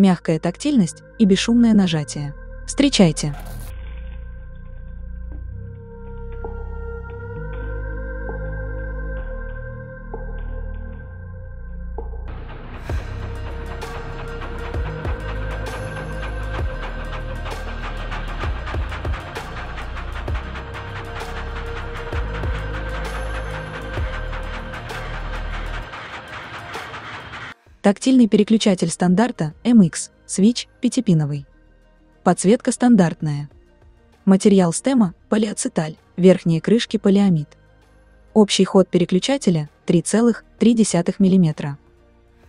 мягкая тактильность и бесшумное нажатие. Встречайте! Тактильный переключатель стандарта MX, Switch, 5-пиновый. Подсветка стандартная. Материал стема – полиацеталь, верхние крышки – полиамид. Общий ход переключателя – 3,3 мм.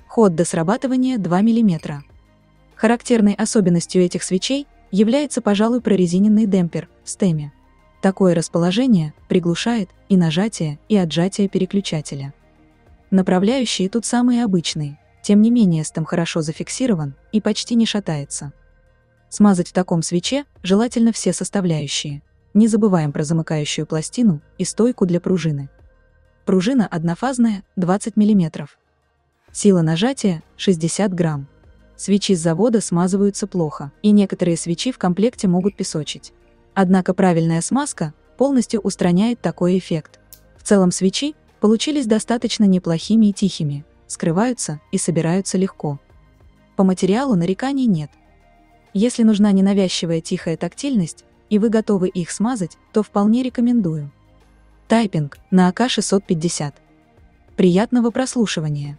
Ход до срабатывания – 2 мм. Характерной особенностью этих свечей является, пожалуй, прорезиненный демпфер в стеме. Такое расположение приглушает и нажатие, и отжатие переключателя. Направляющие тут самые обычные. Тем не менее, стем хорошо зафиксирован и почти не шатается. Смазать в таком свече желательно все составляющие. Не забываем про замыкающую пластину и стойку для пружины. Пружина однофазная, 20 мм. Сила нажатия – 60 грамм. Свечи с завода смазываются плохо, и некоторые свечи в комплекте могут песочить. Однако правильная смазка полностью устраняет такой эффект. В целом свечи получились достаточно неплохими и тихими, скрываются и собираются легко. По материалу нареканий нет. Если нужна ненавязчивая тихая тактильность, и вы готовы их смазать, то вполне рекомендую. Тайпинг на АК-650. Приятного прослушивания!